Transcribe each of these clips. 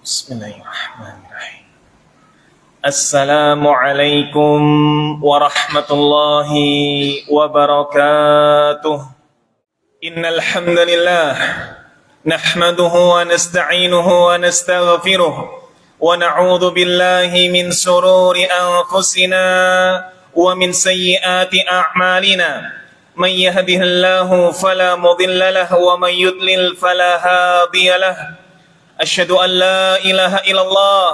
Bismillahirrahmanirrahim. Assalamualaikum warahmatullahi wabarakatuh. Innal hamdalillah nahmaduhu wa nasta'inuhu wa nastaghfiruh wa na'udzu billahi min shururi anfusina wa min sayyiati a'malina. Man yahdihillahu fala mudilla lahu wa man yudlil fala hadiya lahu. Asyhadu an la ilaha illallah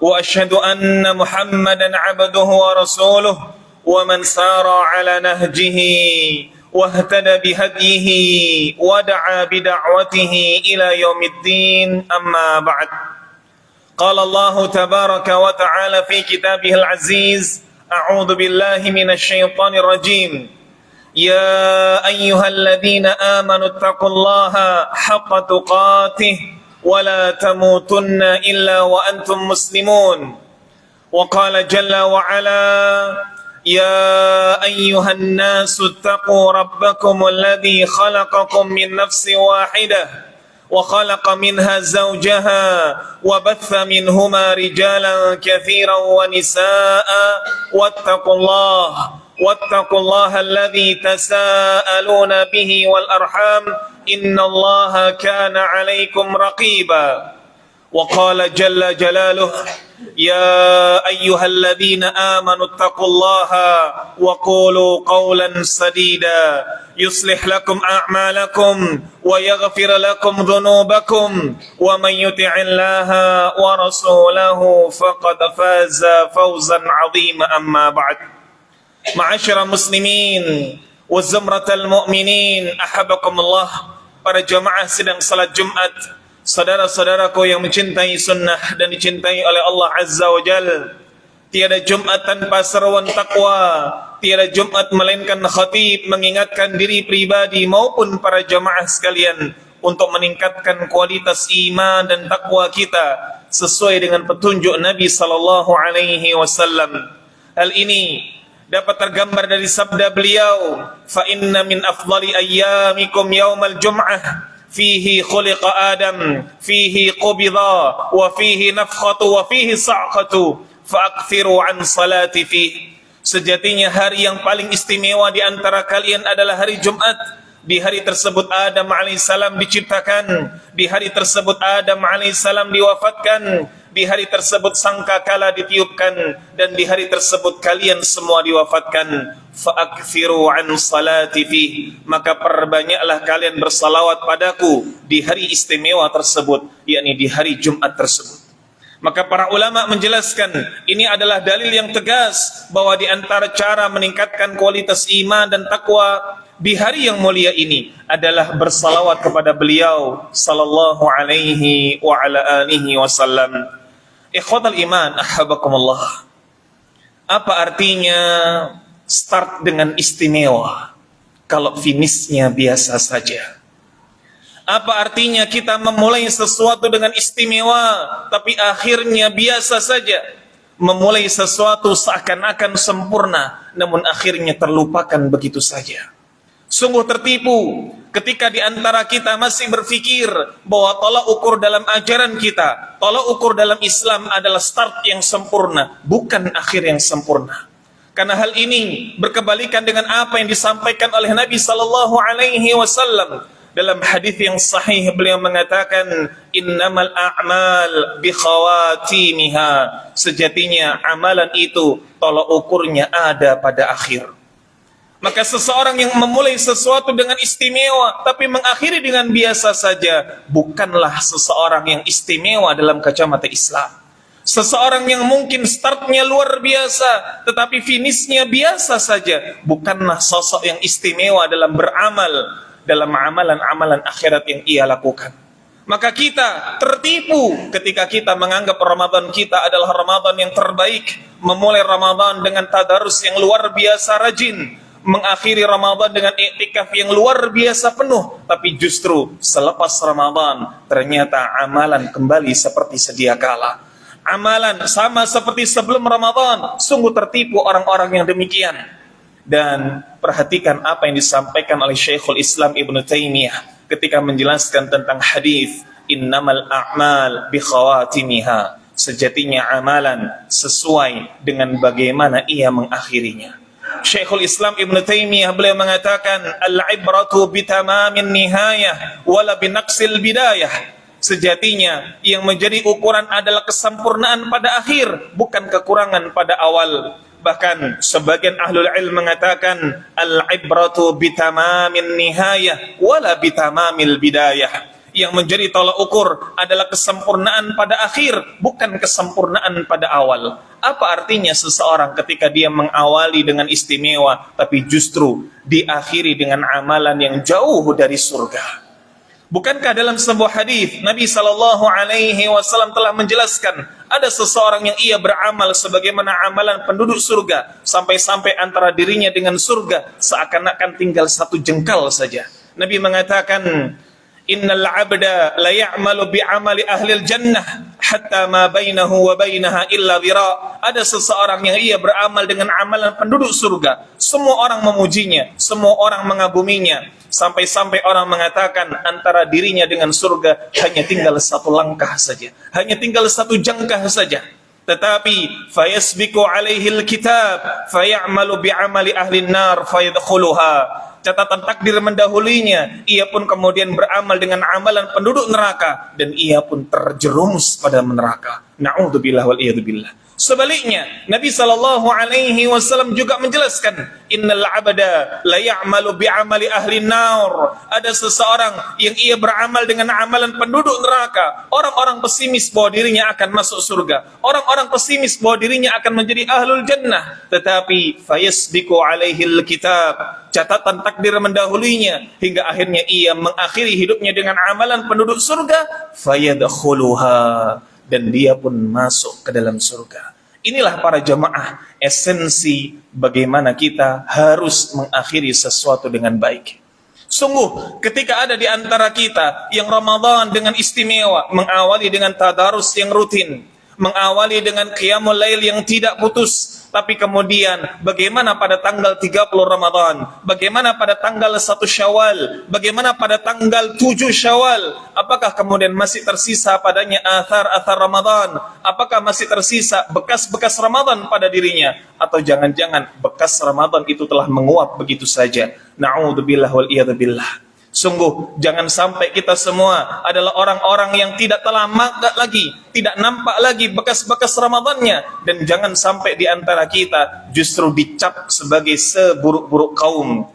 wa asyhadu anna Muhammadan abduhu wa rasuluh wa man sara ala nahjihi wa ihtada bihadyihi wa da'a bida'watihi ila yaumiddin, amma ba'd. Qala Allah tabaraka wa ta'ala fi kitabihil aziz, a'udzu billahi minasy syaithanir rajim. Ya ayyuhalladzina amanu taqullaha haqqa tuqatih ولا تموتن إلا وأنتم مسلمون. وقال جل وعلا يا أيها الناس اتقوا ربكم الذي خلقكم من نفس واحدة وخلق منها زوجها وبث منهما رجالا كثيرا ونساء واتقوا الله الذي تساءلون به والأرحام إن الله كان عليكم رقيبا. وقال جل جلاله يا أيها الذين آمنوا اتقوا الله وقولوا قولا سديدا يصلح لكم أعمالكم ويغفر لكم ذنوبكم ومن يطع الله ورسوله فقد فاز فوزا عظيما. أما بعد. Ma'asyiral muslimin wa zumratal mu'minin, ahabbakumullah. Para jamaah sedang salat Jumat, saudara-saudaraku yang mencintai sunnah dan dicintai oleh Allah Azza wa Jal. Tiada Jumat tanpa seruan takwa, tiada Jumat melainkan khatib mengingatkan diri pribadi maupun para jamaah sekalian untuk meningkatkan kualitas iman dan takwa kita sesuai dengan petunjuk Nabi sallallahu alaihi wasallam. Hal ini dapat tergambar dari sabda beliau, fa inna min afdali ayyamikum yaumal jum'ah fihi khuliqa Adam fihi qubida wa fihi nafkhatu wa fihi sa'qatu fa akthiru an salati fihi. Sejatinya hari yang paling istimewa di antara kalian adalah hari Jumat. Di hari tersebut Adam alaihissalam diciptakan, di hari tersebut Adam alaihissalam diwafatkan, di hari tersebut sangkakala ditiupkan, dan di hari tersebut kalian semua diwafatkan. Fa'akthiru an salati fihi, maka perbanyaklah kalian bersalawat padaku di hari istimewa tersebut, yakni di hari Jumat tersebut. Maka para ulama menjelaskan, ini adalah dalil yang tegas bahwa di antara cara meningkatkan kualitas iman dan takwa di hari yang mulia ini adalah bersalawat kepada beliau sallallahu alaihi wa ala alihi wasallam. Ikhwatal iman, ahabbakumullah. Apa artinya start dengan istimewa kalau finishnya biasa saja? Apa artinya kita memulai sesuatu dengan istimewa tapi akhirnya biasa saja? Memulai sesuatu seakan-akan sempurna namun akhirnya terlupakan begitu saja. Sungguh tertipu ketika di antara kita masih berpikir bahwa tolak ukur dalam ajaran kita, tolak ukur dalam Islam adalah start yang sempurna, bukan akhir yang sempurna. Karena hal ini berkebalikan dengan apa yang disampaikan oleh Nabi sallallahu alaihi wasallam. Dalam hadis yang sahih beliau mengatakan, innamal a'mal bi khawatimiha. Sejatinya amalan itu tolak ukurnya ada pada akhir. Maka seseorang yang memulai sesuatu dengan istimewa tapi mengakhiri dengan biasa saja bukanlah seseorang yang istimewa dalam kacamata Islam. Seseorang yang mungkin startnya luar biasa tetapi finishnya biasa saja bukanlah sosok yang istimewa dalam beramal, dalam amalan-amalan akhirat yang ia lakukan. Maka kita tertipu ketika kita menganggap Ramadan kita adalah Ramadan yang terbaik, memulai Ramadan dengan tadarus yang luar biasa rajin, mengakhiri Ramadan dengan iktikaf yang luar biasa penuh, tapi justru selepas Ramadan ternyata amalan kembali seperti sedia kala. Amalan sama seperti sebelum Ramadan. Sungguh tertipu orang-orang yang demikian. Dan perhatikan apa yang disampaikan oleh Syekhul Islam Ibnu Taimiyah ketika menjelaskan tentang hadis Innamal a'mal bi khawatimiha. Sejatinya amalan sesuai dengan bagaimana ia mengakhirinya. Syekhul Islam Ibn Taimiyah beliau mengatakan, al-ibratu bitamamin nihayah wala binaqsil bidayah. Sejatinya yang menjadi ukuran adalah kesempurnaan pada akhir, bukan kekurangan pada awal. Bahkan sebagian ahlul ilm mengatakan, al-ibratu bitamamin nihayah wala bitamamil bidayah. Yang menjadi tolak ukur adalah kesempurnaan pada akhir, bukan kesempurnaan pada awal. Apa artinya seseorang ketika dia mengawali dengan istimewa, tapi justru diakhiri dengan amalan yang jauh dari surga? Bukankah dalam sebuah hadis Nabi SAW telah menjelaskan, ada seseorang yang ia beramal sebagaimana amalan penduduk surga, sampai-sampai antara dirinya dengan surga seakan-akan tinggal satu jengkal saja. Nabi mengatakan, innal abda la ya'malu bi'amali ahlil jannah hatta ma bainahu wa bainaha illa dhira. Ada seseorang yang ia beramal dengan amalan penduduk surga. Semua orang memujinya, semua orang mengaguminya, sampai-sampai orang mengatakan antara dirinya dengan surga hanya tinggal satu langkah saja, hanya tinggal satu jangkah saja. Tetapi fayasbiqu alaihi alkitab fayamalu bi'amali ahli nar fayadkhuluha. Catatan takdir mendahulinya, ia pun kemudian beramal dengan amalan penduduk neraka, dan ia pun terjerumus pada neraka. Na'udzubillah wal iyadzubillah. Sebaliknya, Nabi SAW juga menjelaskan, innal abda la ya'malu bi'amali ahli nar. Ada seseorang yang ia beramal dengan amalan penduduk neraka. Orang-orang pesimis bahwa dirinya akan masuk surga, orang-orang pesimis bahwa dirinya akan menjadi ahlul jannah. Tetapi fayasbiqu alaihi alkitab, catatan takdir mendahulinya, hingga akhirnya ia mengakhiri hidupnya dengan amalan penduduk surga, fayadkhuluha, dan dia pun masuk ke dalam surga. Inilah para jamaah esensi bagaimana kita harus mengakhiri sesuatu dengan baik. Sungguh ketika ada di antara kita yang Ramadan dengan istimewa, mengawali dengan tadarus yang rutin, mengawali dengan qiyamul lail yang tidak putus, tapi kemudian bagaimana pada tanggal 30 Ramadan, bagaimana pada tanggal 1 Syawal, bagaimana pada tanggal 7 Syawal, apakah kemudian masih tersisa padanya athar-athar Ramadan, apakah masih tersisa bekas-bekas Ramadan pada dirinya, atau jangan-jangan bekas Ramadan itu telah menguap begitu saja. Na'udzubillah wal iyadzubillah. Sungguh jangan sampai kita semua adalah orang-orang yang tidak telah lagi, tidak nampak lagi bekas-bekas Ramadannya, dan jangan sampai di antara kita justru dicap sebagai seburuk-buruk kaum.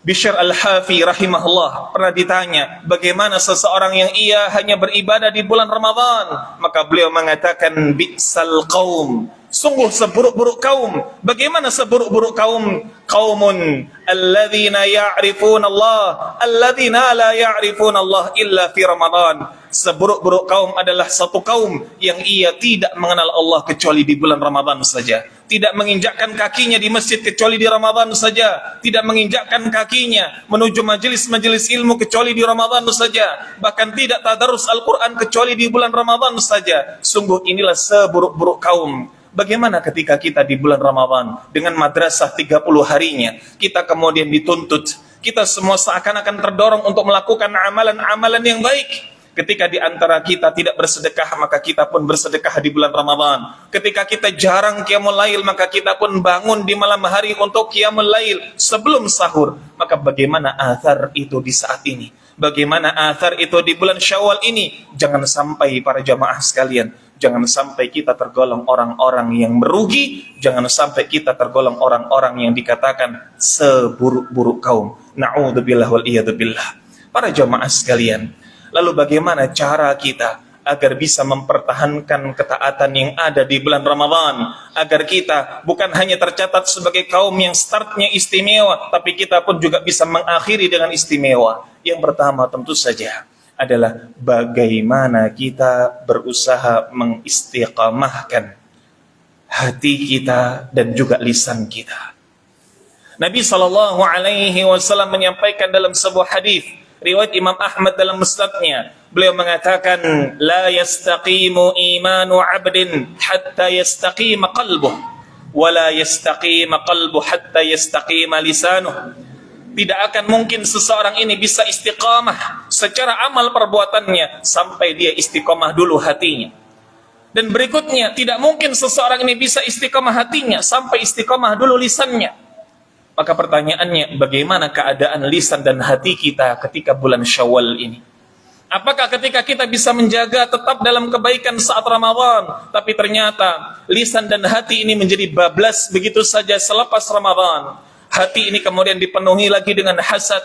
Bishr al-Hafi rahimahullah pernah ditanya bagaimana seseorang yang ia hanya beribadah di bulan Ramadan, maka beliau mengatakan bi'sal qaum, sungguh seburuk-buruk kaum. Bagaimana seburuk-buruk kaum? Qaumun alladzina ya'rifuna Allah, alladzina la ya'rifuna Allah illa fi Ramadan. Seburuk-buruk kaum adalah satu kaum yang ia tidak mengenal Allah kecuali di bulan Ramadan saja, tidak menginjakkan kakinya di masjid kecuali di Ramadan saja, tidak menginjakkan kakinya menuju majelis-majelis ilmu kecuali di Ramadan saja, bahkan tidak tadarus Al-Quran kecuali di bulan Ramadan saja. Sungguh inilah seburuk-buruk kaum. Bagaimana ketika kita di bulan Ramadan dengan madrasah 30 harinya, kita kemudian dituntut, kita semua seakan-akan terdorong untuk melakukan amalan-amalan yang baik. Ketika di antara kita tidak bersedekah, maka kita pun bersedekah di bulan Ramadan. Ketika kita jarang qiyamul lail, maka kita pun bangun di malam hari untuk qiyamul lail sebelum sahur. Maka bagaimana athar itu di saat ini? Bagaimana athar itu di bulan Syawal ini? Jangan sampai para jamaah sekalian, jangan sampai kita tergolong orang-orang yang merugi, jangan sampai kita tergolong orang-orang yang dikatakan seburuk-buruk kaum. Na'udzubillah wal iyadzubillah. Para jamaah sekalian, lalu bagaimana cara kita agar bisa mempertahankan ketaatan yang ada di bulan Ramadan, agar kita bukan hanya tercatat sebagai kaum yang startnya istimewa, tapi kita pun juga bisa mengakhiri dengan istimewa? Yang pertama tentu saja adalah bagaimana kita berusaha mengistiqamahkan hati kita dan juga lisan kita. Nabi SAW menyampaikan dalam sebuah hadis riwayat Imam Ahmad dalam musnadnya, beliau mengatakan, la yastaqimu imanu 'abdin hatta yastaqima qalbuh, wa la yastaqima qalbuh hatta yastaqima lisanuh. Tidak akan mungkin seseorang ini bisa istiqamah secara amal perbuatannya sampai dia istiqamah dulu hatinya. Dan berikutnya, tidak mungkin seseorang ini bisa istiqamah hatinya sampai istiqamah dulu lisannya. Maka pertanyaannya, bagaimana keadaan lisan dan hati kita ketika bulan Syawal ini? Apakah ketika kita bisa menjaga tetap dalam kebaikan saat Ramadan, tapi ternyata lisan dan hati ini menjadi bablas begitu saja selepas Ramadan? Hati ini kemudian dipenuhi lagi dengan hasad,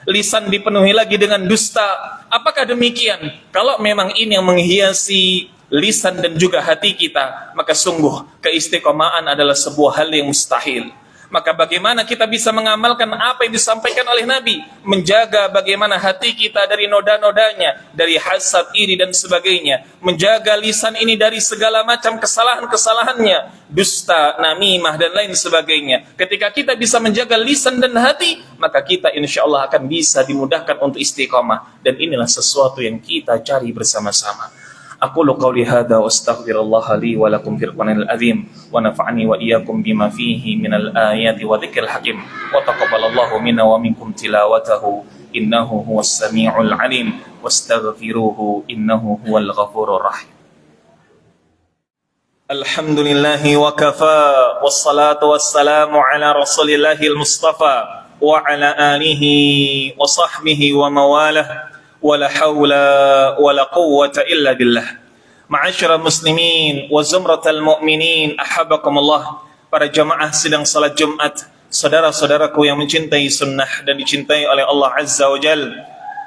lisan dipenuhi lagi dengan dusta. Apakah demikian? Kalau memang ini yang menghiasi lisan dan juga hati kita, maka sungguh keistiqomahan adalah sebuah hal yang mustahil. Maka bagaimana kita bisa mengamalkan apa yang disampaikan oleh Nabi, menjaga bagaimana hati kita dari noda-nodanya, dari hasad, iri dan sebagainya, menjaga lisan ini dari segala macam kesalahan-kesalahannya, dusta, namimah dan lain sebagainya. Ketika kita bisa menjaga lisan dan hati, maka kita insya Allah akan bisa dimudahkan untuk istiqamah. Dan inilah sesuatu yang kita cari bersama-sama. أقول قولي هذا وأستغفر الله لي ولكم في القرآن العظيم ونفعني وإياكم بما فيه من الآيات وذكر الحكيم وتقبل الله منا ومنكم تلاوته إنه هو السميع العليم واستغفروه إنه هو الغفور الرحيم. الحمد لله وكفى والصلاة والسلام على رسول الله المصطفى وعلى آله وصحبه ومواله wala haula wala quwwata illa billah. Ma'asyiral muslimin wa zumratal mu'minin, ahabbakumullah. Para jamaah sedang salat Jumat, saudara-saudaraku yang mencintai sunnah dan dicintai oleh Allah Azza wa Jal.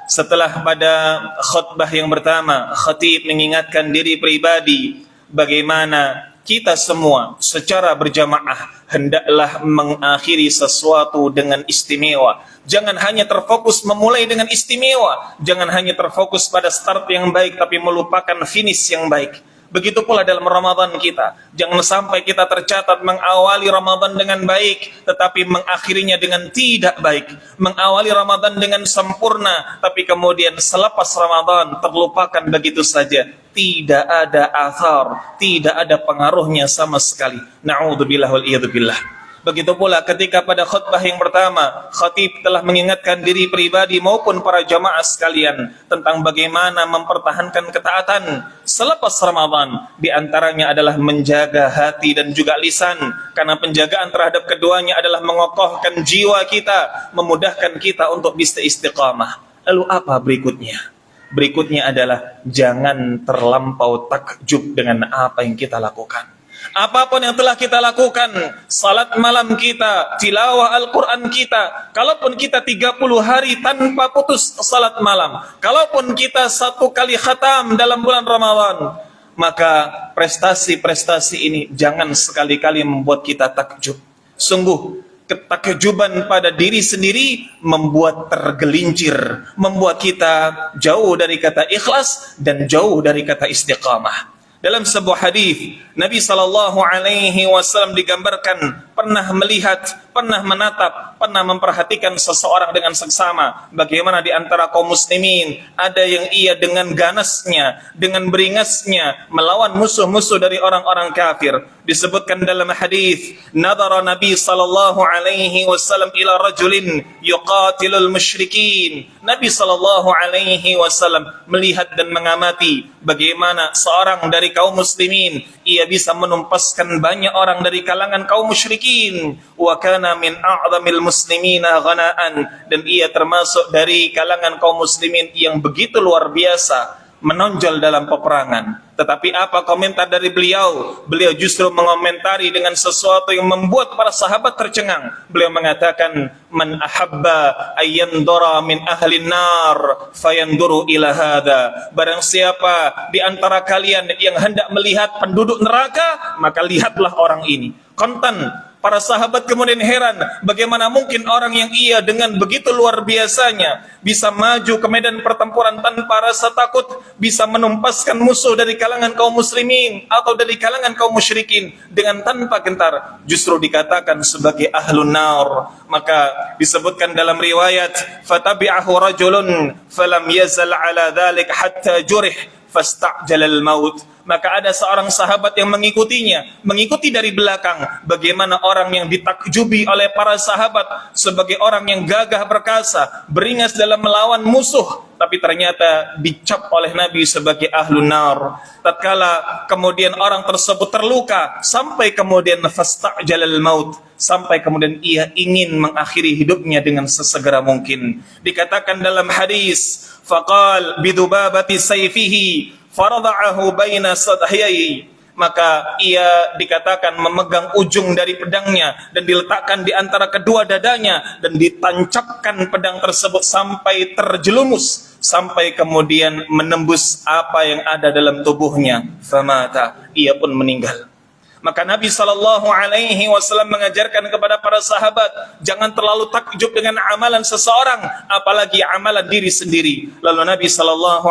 Setelah pada khutbah yang pertama, khatib mengingatkan diri pribadi bagaimana kita semua secara berjamaah hendaklah mengakhiri sesuatu dengan istimewa. Jangan hanya terfokus memulai dengan istimewa. Jangan hanya terfokus pada start yang baik tapi melupakan finish yang baik. Begitu pula dalam Ramadan kita. Jangan sampai kita tercatat mengawali Ramadan dengan baik tetapi mengakhirinya dengan tidak baik. Mengawali Ramadan dengan sempurna tapi kemudian selepas Ramadan terlupakan begitu saja. Tidak ada athar, tidak ada pengaruhnya sama sekali. Na'udzubillah wal iyadzubillah. Begitu pula ketika pada khutbah yang pertama, khatib telah mengingatkan diri pribadi maupun para jamaah sekalian tentang bagaimana mempertahankan ketaatan selepas Ramadan. Di antaranya adalah menjaga hati dan juga lisan, karena penjagaan terhadap keduanya adalah mengokohkan jiwa kita, memudahkan kita untuk bisa istiqamah. Lalu apa berikutnya? Berikutnya adalah jangan terlampau takjub dengan apa yang kita lakukan. Apapun yang telah kita lakukan, salat malam kita, tilawah Al-Quran kita, kalaupun kita 30 hari tanpa putus salat malam, kalaupun kita 1 kali khatam dalam bulan Ramadan, maka prestasi-prestasi ini jangan sekali-kali membuat kita takjub. Sungguh, ketakjuban pada diri sendiri membuat tergelincir, membuat kita jauh dari kata ikhlas dan jauh dari kata istiqamah. Dalam sebuah hadis, Nabi SAW digambarkan pernah melihat, pernah menatap, pernah memperhatikan seseorang dengan seksama. Bagaimana di antara kaum muslimin ada yang ia dengan ganasnya, dengan beringasnya melawan musuh-musuh dari orang-orang kafir. Disebutkan dalam hadis, nadara Nabi SAW ila rajulin yuqatilul musyrikin. Nabi SAW melihat dan mengamati bagaimana seorang dari kaum muslimin ia bisa menumpaskan banyak orang dari kalangan kaum musyrikin. Wa kana min a'zamil muslimina ghanaan, dan ia termasuk dari kalangan kaum muslimin yang begitu luar biasa menonjol dalam peperangan. Tetapi apa komentar dari beliau? Beliau justru mengomentari dengan sesuatu yang membuat para sahabat tercengang. Beliau mengatakan, man ahabba ayyandura min ahli nar fayanduru ila hadha. Barang siapa di antara kalian yang hendak melihat penduduk neraka, maka lihatlah orang ini. Kontan. Para sahabat kemudian heran, bagaimana mungkin orang yang ia dengan begitu luar biasanya bisa maju ke medan pertempuran tanpa rasa takut, bisa menumpaskan musuh dari kalangan kaum muslimin atau dari kalangan kaum musyrikin dengan tanpa gentar. Justru dikatakan sebagai ahlun nar. Maka disebutkan dalam riwayat, fatabi'ahu rajulun falam yazal ala dhalik hatta jurih fasta'jalal maut. Maka ada seorang sahabat yang mengikutinya, mengikuti dari belakang. Bagaimana orang yang ditakjubi oleh para sahabat sebagai orang yang gagah perkasa, beringas dalam melawan musuh, tapi ternyata dicap oleh Nabi sebagai ahlun nar. Tatkala kemudian orang tersebut terluka, sampai kemudian fastajalal maut, sampai kemudian ia ingin mengakhiri hidupnya dengan sesegera mungkin. Dikatakan dalam hadis, faqal bidubabati sayfihi farada'ahu baina sadhiyai, maka ia dikatakan memegang ujung dari pedangnya dan diletakkan di antara kedua dadanya dan ditancapkan pedang tersebut sampai terjelumus, sampai kemudian menembus apa yang ada dalam tubuhnya. Famata, ia pun meninggal. Maka Nabi SAW mengajarkan kepada para sahabat, jangan terlalu takjub dengan amalan seseorang, apalagi amalan diri sendiri. Lalu Nabi SAW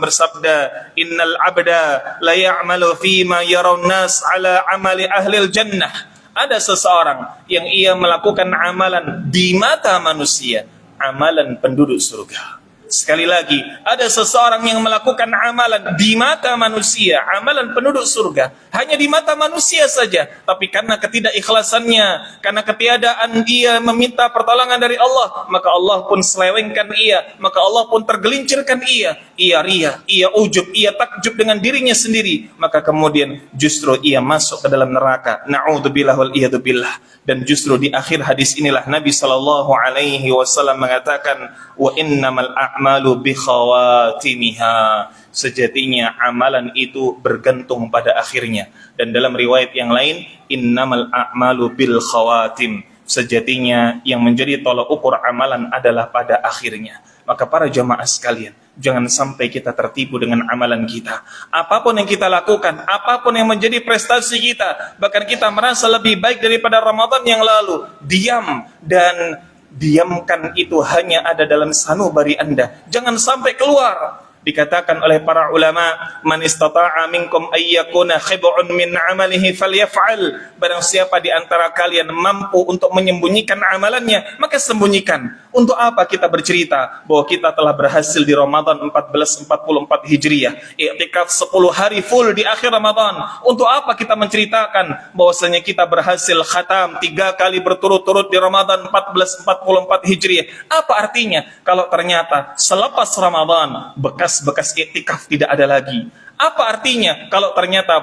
bersabda, innal abda la ya'malu fima yarawun nas ala amali ahlil jannah. Ada seseorang yang ia melakukan amalan di mata manusia, amalan penduduk surga. Sekali lagi, ada seseorang yang melakukan amalan di mata manusia, amalan penduduk surga, hanya di mata manusia saja, tapi karena ketidakikhlasannya, karena ketiadaan ia meminta pertolongan dari Allah, maka Allah pun selewengkan ia, maka Allah pun tergelincirkan ia ria, ia ujub, ia takjub dengan dirinya sendiri, maka kemudian justru ia masuk ke dalam neraka. Na'udzubillah wal iyadzubillah. Dan justru di akhir hadis inilah Nabi SAW mengatakan, wa innamal a'malu bi khawatimiha, sejatinya amalan itu bergantung pada akhirnya. Dan dalam riwayat yang lain, innamal a'malu bil khawatim, sejatinya yang menjadi tolak ukur amalan adalah pada akhirnya. Maka para jamaah sekalian, jangan sampai kita tertipu dengan amalan kita. Apapun yang kita lakukan, apapun yang menjadi prestasi kita, bahkan kita merasa lebih baik daripada Ramadan yang lalu, diam dan diamkan itu hanya ada dalam sanubari Anda. Jangan sampai keluar. Dikatakan oleh para ulama, man istata'a minkum ayyakuna khib'un min amalihi falyaf'al. Barang siapa di antara kalian mampu untuk menyembunyikan amalannya, maka sembunyikan. Untuk apa kita bercerita bahwa kita telah berhasil di Ramadan 1444 Hijriah, i'tikaf 10 hari full di akhir Ramadan? Untuk apa kita menceritakan bahwasanya kita berhasil khatam 3 kali berturut-turut di Ramadan 1444 Hijriah? Apa artinya kalau ternyata selepas Ramadan bekas i'tikaf tidak ada lagi? Apa artinya kalau ternyata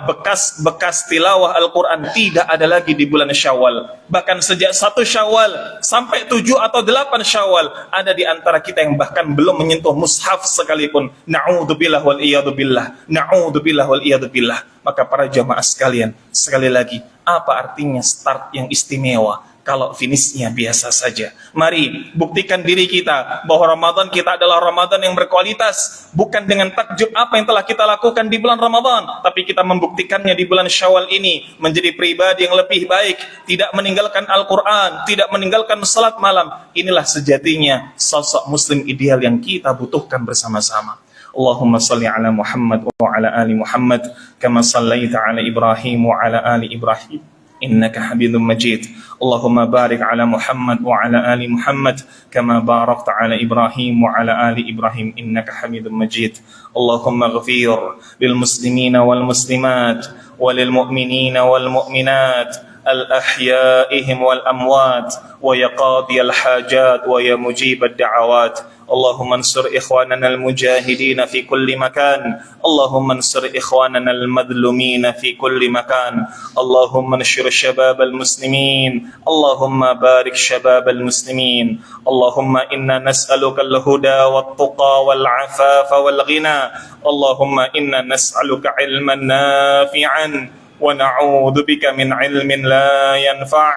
bekas tilawah Al-Quran tidak ada lagi di bulan Syawal? Bahkan sejak 1 Syawal sampai 7 atau 8 Syawal, ada di antara kita yang bahkan belum menyentuh mushaf sekalipun. Na'udzubillah wal iyadzubillah. Na'udzubillah wal iyadzubillah. Maka para jamaah sekalian, sekali lagi, apa artinya start yang istimewa kalau finishnya biasa saja? Mari buktikan diri kita bahwa Ramadan kita adalah Ramadan yang berkualitas, bukan dengan takjub apa yang telah kita lakukan di bulan Ramadan, tapi kita membuktikannya di bulan Syawal ini menjadi pribadi yang lebih baik, tidak meninggalkan Al-Quran, tidak meninggalkan salat malam. Inilah sejatinya sosok muslim ideal yang kita butuhkan bersama-sama. Allahumma salli ala Muhammad wa ala ali Muhammad kama sallaita ala Ibrahim wa ala ali Ibrahim إنك حميد مجيد. اللهم بارك على محمد وعلى آل محمد كما باركت على إبراهيم وعلى آل إبراهيم إنك حميد مجيد. اللهم اغفر للمسلمين والمسلمات وللمؤمنين والمؤمنات الأحيائهم والأموات ويا قاضي الحاجات ويا مجيب الدعوات. اللهم انصر إخواننا المجاهدين في كل مكان. اللهم انصر إخواننا المظلومين في كل مكان. اللهم انشر شباب المسلمين. اللهم بارك شباب المسلمين. اللهم إنا نسألك الهدى والتقى والعفاف والغنى. اللهم إنا نسألك علما نافعا ونعوذ بك من علم لا ينفع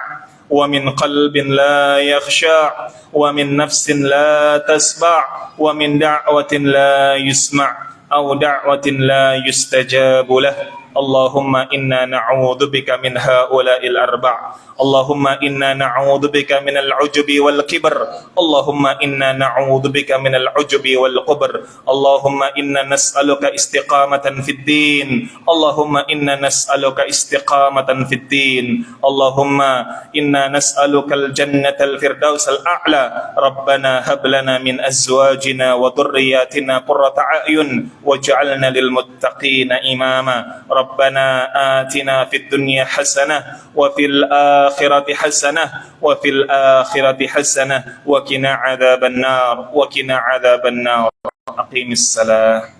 ومن قلب لا يخشع ومن نفس لا تسبع ومن دعوة لا يسمع أو دعوة لا يستجاب له. اللهم إنا نعوذ بك من هؤلاء الأربع. اللهم إنا نعوذ بك من العجب والكبر. اللهم إنا نعوذ بك من العجب والكبر. اللهم إنا نسألك استقامة في الدين. اللهم إنا نسألك استقامة في الدين. اللهم إنا نسألك الجنة الفردوس الأعلى. ربنا هب لنا من أزواجنا وذرياتنا قرة أعين واجعلنا للمتقين إماما. ربنا آتنا في الدنيا حسنة وفي الآخرة حسنة وفي الآخرة حسنة وقنا عذاب النار. وقنا عذاب النار. أقيم الصلاة.